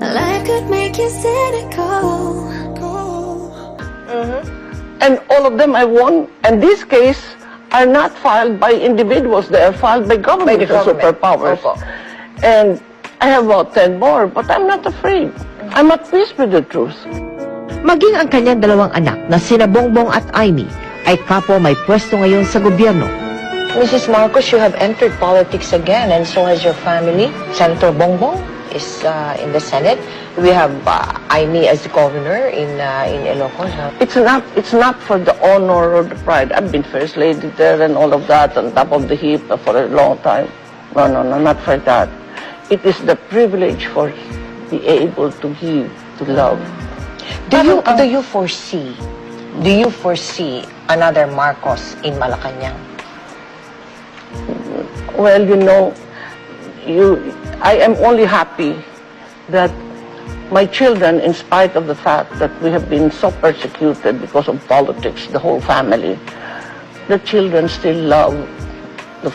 Life could make you cynical. And all of them I won, and this case are not filed by individuals, they are filed by government, superpowers. And I have about 10 more, but I'm not afraid. I'm at peace with the truth. Maging ang kanyang dalawang anak na sina Bongbong at Amy ay kapwa may pwesto ngayon sa gobyerno. Mrs. Marcos, you have entered politics again, and so has your family. Senator Bongbong is in the Senate. We have Amy as the governor in Ilocos. It's not for the honor or the pride. I've been first lady there and all of that on top of the heap for a long time. No, not for that. It is the privilege for be able to give, to love. Do you foresee another Marcos in Malacanang? Well, I am only happy that my children, in spite of the fact that we have been so persecuted because of politics, the whole family, the children still love the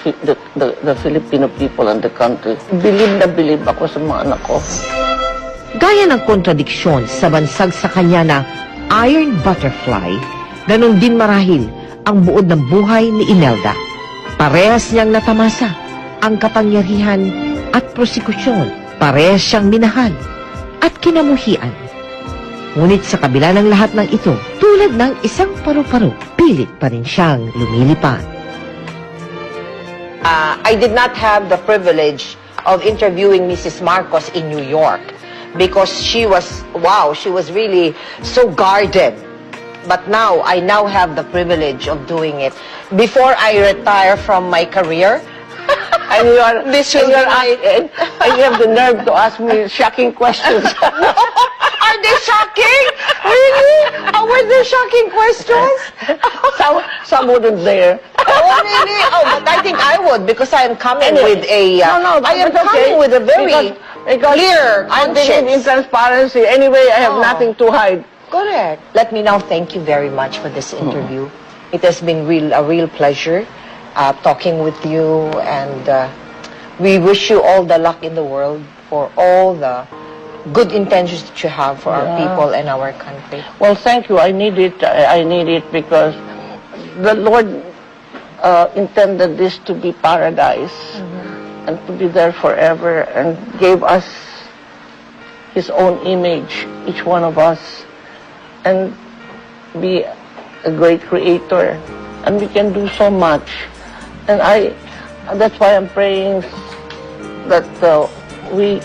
Filipino people and the country. Believe na believe ako sa mga anak ko. Gaya ng kontradiksyon sa bansag sa kanya na iron butterfly, ganun din marahil ang buod ng buhay ni Imelda. Parehas niyang natamasa ang kapangyarihan at prosekusyon. Parehas siyang minahal at kinamuhian. Ngunit sa kabila ng lahat ng ito, tulad ng isang paru-paro, pilit pa rin siyang lumilipad. I did not have the privilege of interviewing Mrs. Marcos in New York because she was really so guarded. But now, I have the privilege of doing it. Before I retire from my career, And you have the nerve to ask me shocking questions. Are they shocking? Really? How were they shocking questions? Some wouldn't dare. Oh, really? Oh, but I think I would because I am coming with a... I am coming with a very clear I believe in transparency. Anyway, I have nothing to hide. Correct. Let me now thank you very much for this interview. It has been a real pleasure talking with you, and we wish you all the luck in the world for all the good intentions that you have for our people and our country. Well, thank you. I need it. I need it because the Lord intended this to be paradise and to be there forever, and gave us His own image, each one of us, and be a great creator, and we can do so much. And that's why I'm praying that we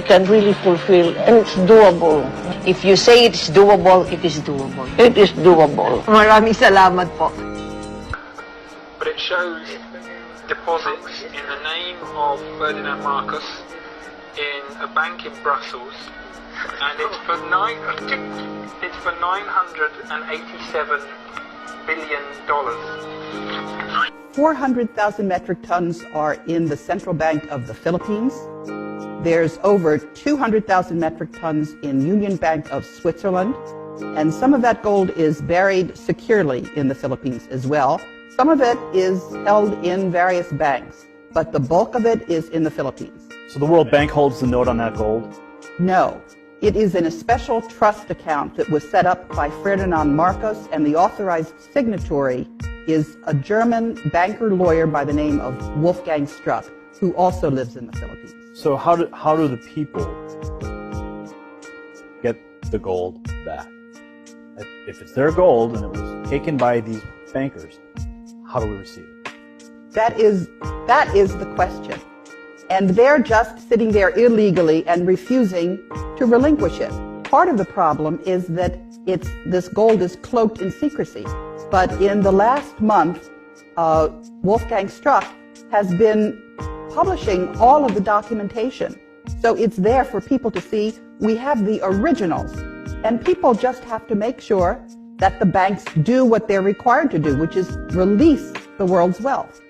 can really fulfill, and it's doable. If you say it's doable, it is doable. It is doable. Maraming salamat po. But it shows deposits in the name of Ferdinand Marcos in a bank in Brussels, and it's for 987 billion dollars. 400,000 metric tons are in the central bank of the Philippines. There's over 200,000 metric tons in Union Bank of Switzerland, and some of that gold is buried securely in the Philippines as well. Some of it is held in various banks, but the bulk of it is in the Philippines. So the World Bank holds the note on that gold? No. It is in a special trust account that was set up by Ferdinand Marcos, and the authorized signatory is a German banker lawyer by the name of Wolfgang Struck, who also lives in the Philippines. So how do the people get the gold back? If it's their gold and it was taken by these bankers, how do we receive it? That is the question. And they're just sitting there illegally and refusing to relinquish it. Part of the problem is that this gold is cloaked in secrecy. But in the last month, Wolfgang Struck has been publishing all of the documentation. So it's there for people to see. We have the originals. And people just have to make sure that the banks do what they're required to do, which is release the world's wealth.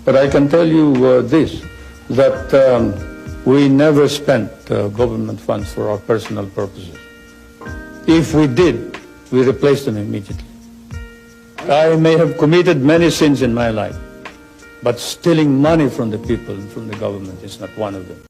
But I can tell you this, that we never spent government funds for our personal purposes. If we did, we replaced them immediately. I may have committed many sins in my life, but stealing money from the people and from the government is not one of them.